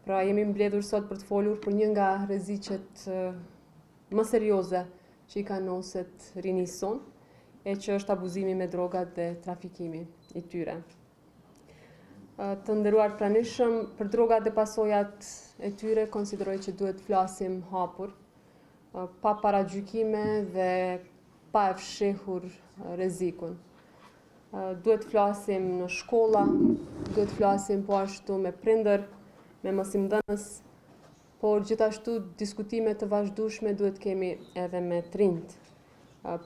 Pra jemi mbledhur sot për të folur për një nga rreziqet më serioze që i ka noset rinisë son, e që është abuzimi me drogat dhe trafikimi i tyre. Të nderuar pranishëm, për drogat dhe pasojat e tyre konsideroj që duhet flasim hapur, pa paragjykime dhe pa e fshehur rrezikun. Duhet flasim në shkolla, duhet flasim po ashtu me prindër, me mësimdhënës, por gjithashtu diskutime të vazhdueshme duhet kemi edhe me të rinjt,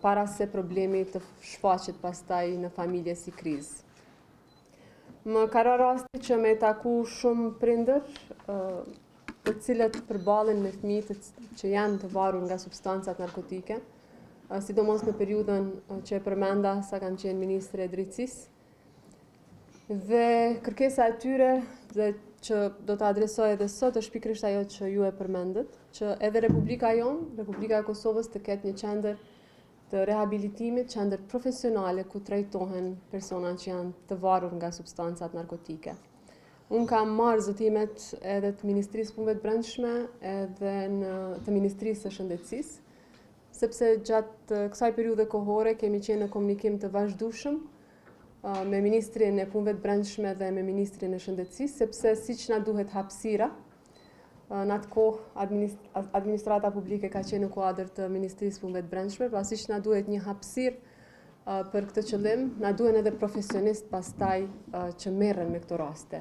para se problemi të shfaqet pastaj në familje si krizë. Më ka rënë rasti që me taku shumë prindër, të cilët përballen me fëmijë që janë të varur nga substancat narkotike, sidomos në periudhën që e përmenda sa kanë qenë ministre e drejtësisë. Dhe kërkesa e tyre dhe që do të adresoj edhe sot është pikërisht ajo që ju e përmendët, që edhe Republika jonë, Republika e Kosovës, të ketë një qendër të rehabilitimit, qendër profesionale ku trajtohen persona që janë të varur nga substancat narkotike. Unë kam marrë zotimet edhe të Ministrisë Punëve të Brendshme edhe të Ministrisë së Shëndetësisë, sepse gjatë kësaj periudhe kohore kemi qenë në komunikim të vazhdueshëm me Ministrin e Punëve të Brendshme dhe me Ministrin e Shëndetësisë, sepse siç na duhet hapësira, në atë kohë administrata publike ka qenë në kuadër të Ministrisë Punëve të Brendshme, pra siç na duhet një hapësirë për këtë qëllim, na duhen edhe profesionistë pastaj që merren me këto raste.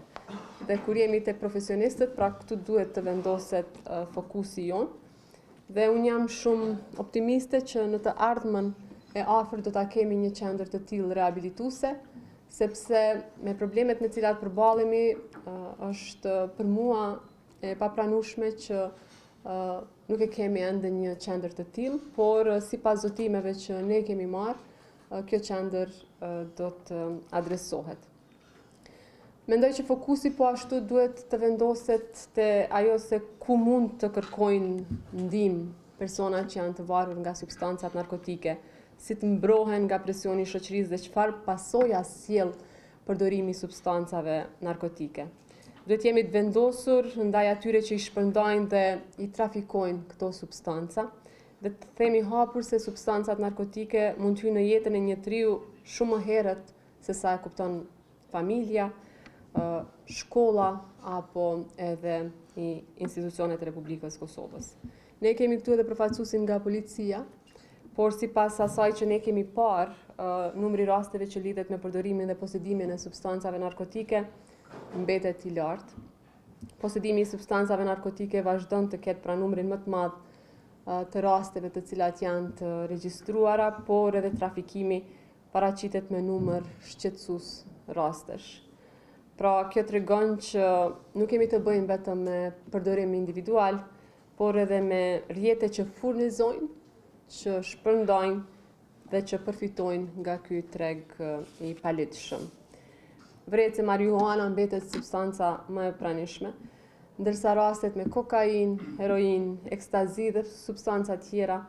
Dhe kur jemi tek profesionistët, pra këtu duhet të vendoset fokusi jon. Dhe unë jam shumë optimiste që në të ardhmen e afër do ta kemi një qendër të tillë rehabilituese, sepse me problemet me cilat përballemi është për mua e papranueshme që nuk e kemi ende një qendër të tillë, por sipas zotimeve që ne kemi marrë, kjo qendër do të adresohet. Mendoj që fokusi po ashtu duhet të vendoset te ajo se ku mund të kërkojnë ndihmë persona që janë të varur nga substancat narkotike, si të mbrohen nga presioni i shoqërisë dhe çfarë pasoja sjell përdorimi i substancave narkotike. Duhet jemi të vendosur ndaj atyre që i shpërndajnë dhe i trafikojnë këto substanca, dhe të themi hapur se substancat narkotike mund të hyjnë në jetën e një njeriu shumë më herët se sa e kupton familja, shkolla apo edhe i institucionet e Republikës Kosovës. Ne kemi këtu edhe përfaqësuesin nga policia, por sipas asaj që ne kemi parë, numri rasteve që lidhet me përdorimin dhe posedimin e substancave narkotike mbetet i lartë. Posedimi i substancave narkotike vazhdon të ketë pra numrin më të madh të rasteve të cilat janë të regjistruara, por edhe trafikimi paraqitet me numër shqetësues rastesh. Pra kjo tregon që nuk kemi të bëjmë vetëm me përdorim individual, por edhe me rrjete që furnizojnë, që shpërndajnë dhe që përfitojnë nga ky treg i palitshëm. Vret se marijuana mbetet substanca më e pranishme, ndërsa rastet me kokain, heroin, ekstazi dhe substanca tjera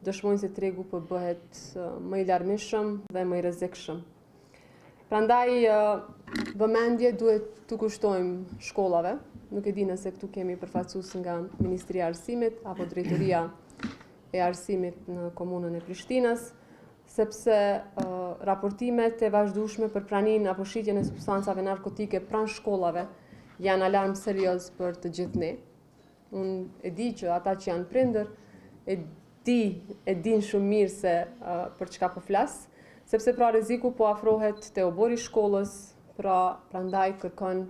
dëshmojnë se tregu po bëhet më i larmishëm dhe më i rrezikshëm. Prandaj vëmendje duhet të kushtojmë shkollave. Nuk e di nëse këtu kemi përfaqësues nga Ministria e Arsimit apo Drejtoria e Arsimit në komunën e Prishtinës, sepse raportimet e vazhdueshme për praninë apo shitjen e substancave narkotike pranë shkollave janë alarm serioz për të gjithë ne. Unë e di që ata që janë prindër e din shumë mirë se për çka po flas, sepse pra rreziku po afrohet te obori i shkollës, prandaj kërkon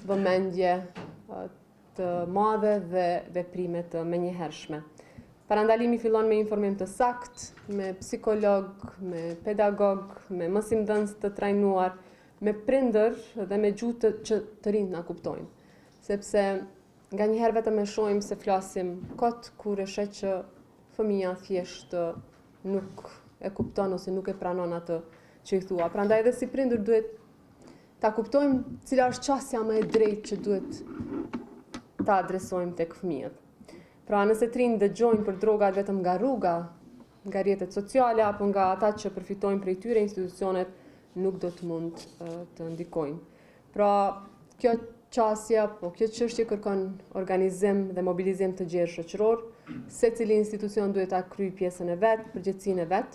vëmendje të madhe dhe veprime të menjëhershme. Parandalimi fillon me informim të saktë, me psikolog, me pedagog, me mësimdhënës të trajnuar, me prindër dhe me gjuhë që të rinjt na kuptojnë. Sepse nganjëherë vetëm e shohim se flasim kot kur e sheh që fëmia thjesht nuk e kupton ose nuk e pranon atë që i thua. Prandaj edhe si prindër duhet ta kuptojmë cila është çësia më e drejtë që duhet ta adresojmë tek fëmijët. Pra nëse të rinjt dëgjojnë për drogat vetëm nga rruga, nga rrjetet sociale apo nga ata që përfitojnë prej tyre, institucionet nuk do të mund të ndikojnë. Pra kjo qasja, po kjo çështje kërkon organizim dhe mobilizim të gjerë shoqëror, secili institucion duhet ta kryejë pjesën e vet, përgjegjësinë e vet.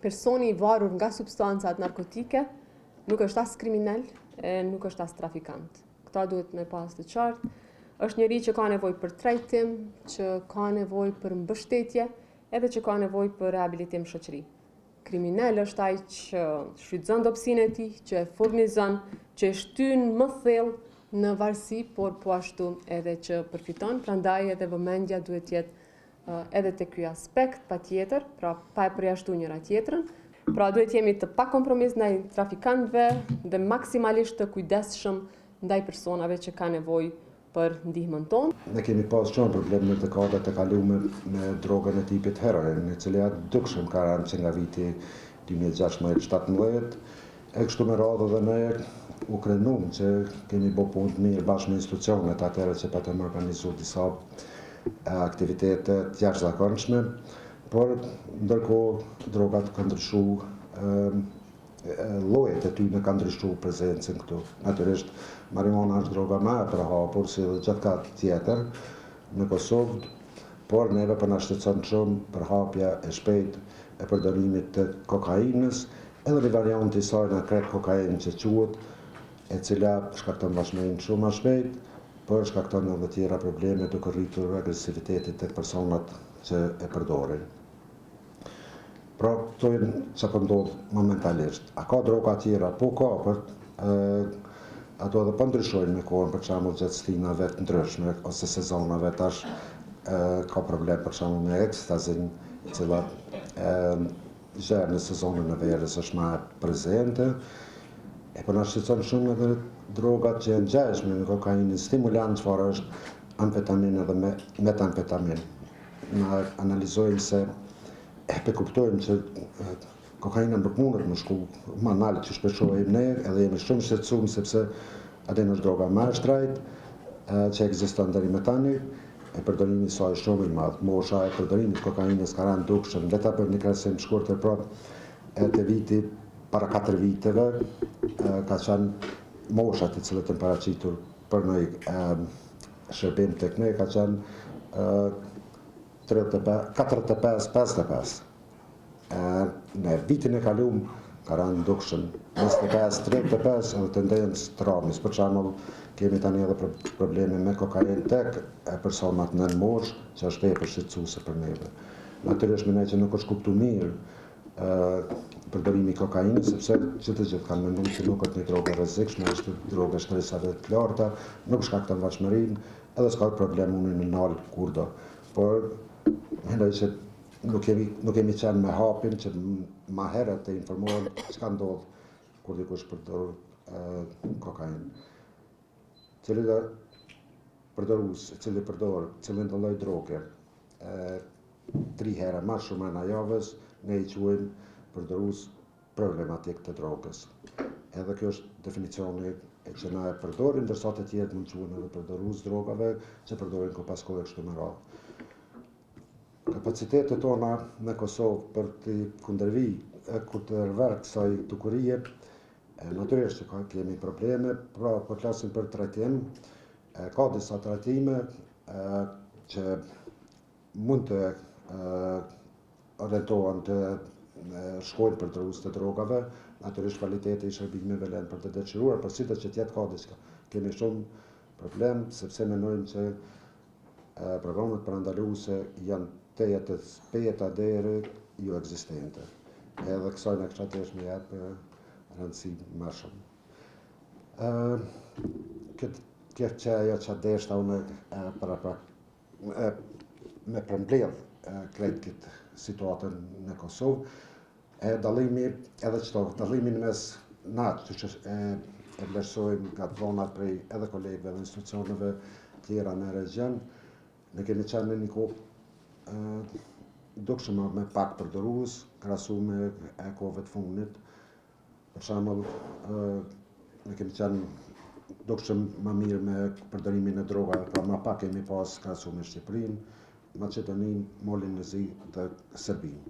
Personi i varur nga substancat narkotike nuk është as kriminal e nuk është as trafikant. Këta duhet me pas të qartë. Është njeri që ka nevojë për trajtim, që ka nevojë për mbështetje, edhe që ka nevojë për rehabilitim shoqëri. Kriminal është ai që shfrytëzon dobësinë e tij, që e furnizon, që e shtyn më thellë në varësi, por po ashtu edhe që përfiton, prandaj edhe vëmendja duhet jetë edhe te ky aspekt patjetër, pra pa e përjashtuar njëra tjetrën. Pra duhet jemi të pakompromis ndaj trafikantëve dhe maksimalisht të kujdesshëm ndaj personave që kanë nevojë për ndihmën tonë. Ne kemi pas shumë probleme të kohët e kaluara me drogën e tipit heroin, e cila dukshëm ka rënë që nga viti 2016-17, e kështu me radhë dhe ne u krenum që kemi bo punë të mirë bashkë me institucionet atëherë që patëm organizu disa aktivitete të jashtëzakonshme, por ndërkohë drogat kanë ndryshu, llojet e tyre kanë ndryshu prezencën këtu. Natyrisht marijuana është droga më e përhapur si dhe gjithka tjetër në Kosovë, por neve po na shqetëson shumë përhapja e shpejtë e përdorimit të kokainës, edhe një variant i saj në crack kokainë që quhet, e cila shkakton vashmërinë shumë më shpejt, por shkakton edhe tjera probleme duke rritur agresivitetin tek personat që e përdorin. Pra, këto janë që po ndodh momentalisht. A ka droga tjera? Po ka, por ato edhe po ndryshojnë me kohën, për shembull gjatë stinave të ndryshme ose sezonave. Tash ka problem për shembull me ekstazin, e cila gjerë në sezonën e verës është më prezente. E po na shqetëson shumë edhe drogat që janë ngjashme me kokainë, stimulant çfarë është amfetaminë dhe metamfetaminë. Na analizojmë se e kuptojmë që kokaina nuk mundet më shku më nalë që shpeshojmë ne, edhe jemi shumë shqetësuar sepse atë është droga më e shtrejtë që ekziston deri më tani, e përdorimi i saj shumë i madh. Mosha e përdorimit të kokainës ka rënë dukshëm, le ta bëjmë një krahasim të shkurtër, pra te viti para 4 viteve ka qenë mosha të cilët janë paraqitur për një shërbim tek ne ka qenë 45-55. Në vitin e kaluar ka rënë dukshëm 25-35 edhe tendencë të rrëmës. Për shembull, kemi tani edhe probleme me kokainë tek personat nën moshë, që është tepër shqetësuese për neve. Natyrisht mendoj që nuk është kuptuar mirë përdorimi i kokainës, sepse që të gjithë kanë menduar se nuk është një drogë e rrezikshme, është drogë shtresave të larta, nuk shkakton vashmërinë, edhe s'ka problem unë në nal kurdo. Por mendoj që nuk kemi qenë me hapin që ma herët të informohen çka ndodh kur dikush përdor kokainë. Cili lloj droge 3 herë më shumë në javës, ne i quajmë përdorues problematik të drogës. Edhe kjo është definicioni që na e përdorim, ndërsa të tjerë mund quhen edhe përdorues drogave që përdorin ko pas kohë kështu me radhë. Kapacitetet tona në Kosovë për të kundërvër kësaj dukurie, natyrisht që kemi probleme, pra po flasim për trajtim, ka disa trajtime që mund të orientohen të shkojnë për përdorues të drogave, natyrisht kvaliteti i shërbimeve lën për të detyruar, por sidoqë që tjetë ka diçka. Kemi shumë problem sepse mendojmë që programet parandaluese janë të jetës peta deri jo ekzistente. Edhe kësaj në kësa të me jep rëndësi më shumë. Kjo që ajo që deshta unë me përmbledh krejt këtë situatën në Kosovë, dallimi edhe qëto, dallimin mes natë që e vlerësojmë nga dhonat prej edhe kolegëve dhe institucioneve tjera në region, ne kemi qenë në një kohë dukshëm me pak përdorues, krahasu me kohëve të fundit. Për shembull, ne kemi qenë dukshëm më mirë me përdorimin e drogave, pra më pak kemi pas krahasu me Shqipërinë, Maqedoninë, Molin e Zi dhe Serbinë.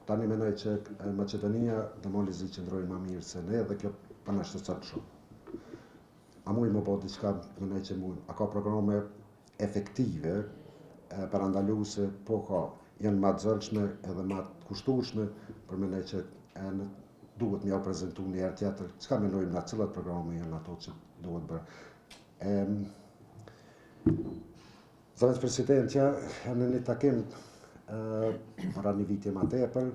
Tani mendoj që Maqedonia dhe Moli i Zi qëndrojnë më mirë se ne dhe kjo po na shqetëson shumë. a mujë më po diçka më që mujë, a ka programe efektive parandaluese, po ka, janë ma të zëllshme edhe ma të kushtueshme për me që duhet m'ja prezentu një herë tjetër, çka menojmë na cilat programe janë ato që duhet bërë. Zëvendës presidentja në një takim para një viti ma tepër,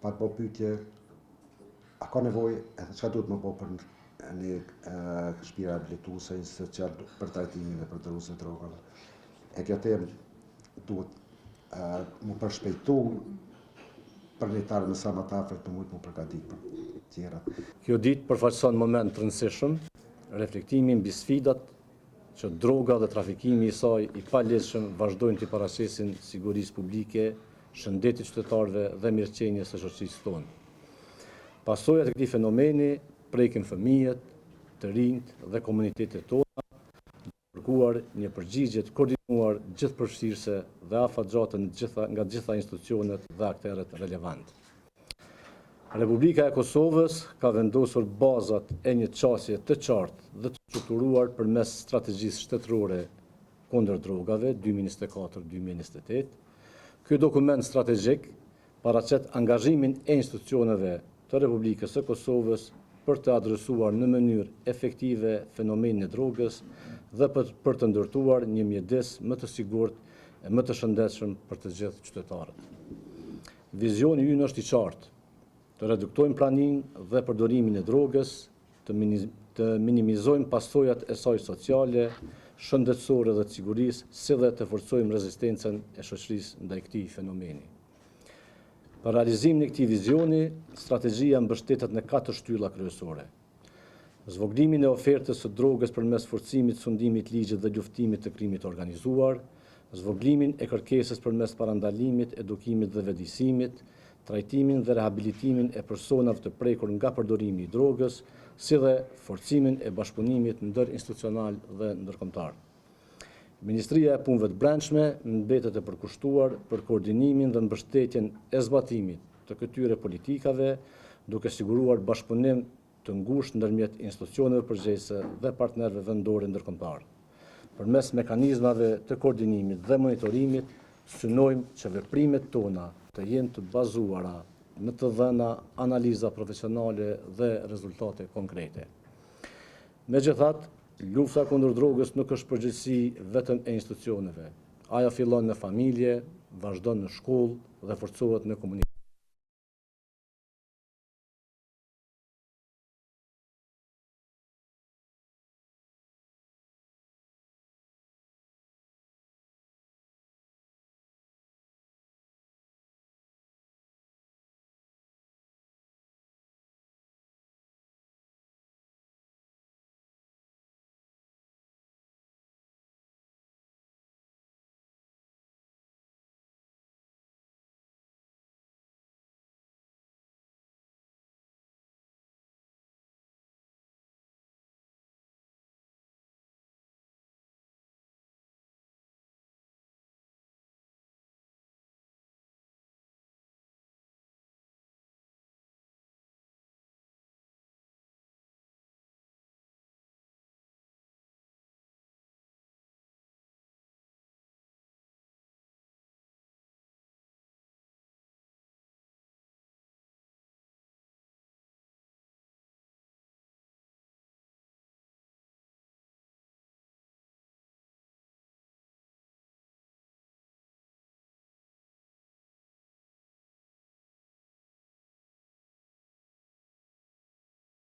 pa të bo pyetje, a ka nevojë edhe çka duhet më bo për një shtëpi rehabilituese institucion për trajtimin e përdorusve të drogave. E kjo temë duhet më përshpejtu për një tarë më sa më të afërt për mujtë më përgatit për tjera. Kjo ditë përfaqëson moment të rëndësishëm, reflektimi mbi sfidat që droga dhe trafikimi i saj i paleshëm vazhdojnë të paraqesin sigurisë publike, shëndetit qytetarëve dhe mirëqenies së shoqërisë tonë. Pasojat e këtij fenomeni prekin fëmijët, të rinjt dhe komunitetet tona, kërkuar një përgjigje të koordinuar gjithëpërfshirëse dhe afatgjate nga gjitha institucionet dhe aktorët relevant. Republika e Kosovës ka vendosur bazat e një qasje të qartë dhe të strukturuar përmes strategjisë shtetërore kundër drogave 2024-2028. Ky dokument strategjik paraqet angazhimin e institucioneve të Republikës së Kosovës për të adresuar në mënyrë efektive fenomenin e drogës dhe për të ndërtuar një mjedis më të sigurt e më të shëndetshëm për të gjithë qytetarët. Vizioni ynë është i qartë: të reduktojmë praninë dhe përdorimin e drogës, të minimizojmë pasojat e saj sociale, shëndetësore dhe të sigurisë, si dhe të forcojmë rezistencën e shoqërisë ndaj këtij fenomeni. Për realizimin e këtij vizioni, strategjia mbështetet në 4 shtylla kryesore: zvoglimin e ofertës së drogës përmes forcimit, sundimit ligjit dhe luftimit të krimit organizuar, zvoglimin e kërkesës përmes parandalimit, edukimit dhe vedisimit, trajtimin dhe rehabilitimin e personave të prekur nga përdorimi i drogës, si dhe forcimin e bashkëpunimit ndërinstitucional dhe ndërkombëtar. Ministria e Punëve të Brendshme mbetet e përkushtuar për koordinimin dhe mbështetjen e zbatimit të këtyre politikave, duke siguruar bashkëpunim të ngushtë ndërmjet institucioneve përgjegjëse dhe partnerëve vendorë ndërkombëtar. Përmes mekanizmave të koordinimit dhe monitorimit, synojmë që veprimet tona të jenë të bazuara në të dhëna analiza profesionale dhe rezultate konkrete. Megjithatë, lufta kundër drogës nuk është përgjegjësi vetëm e institucioneve. Ajo fillon në familje, vazhdon në shkollë dhe forcohet në komunitet.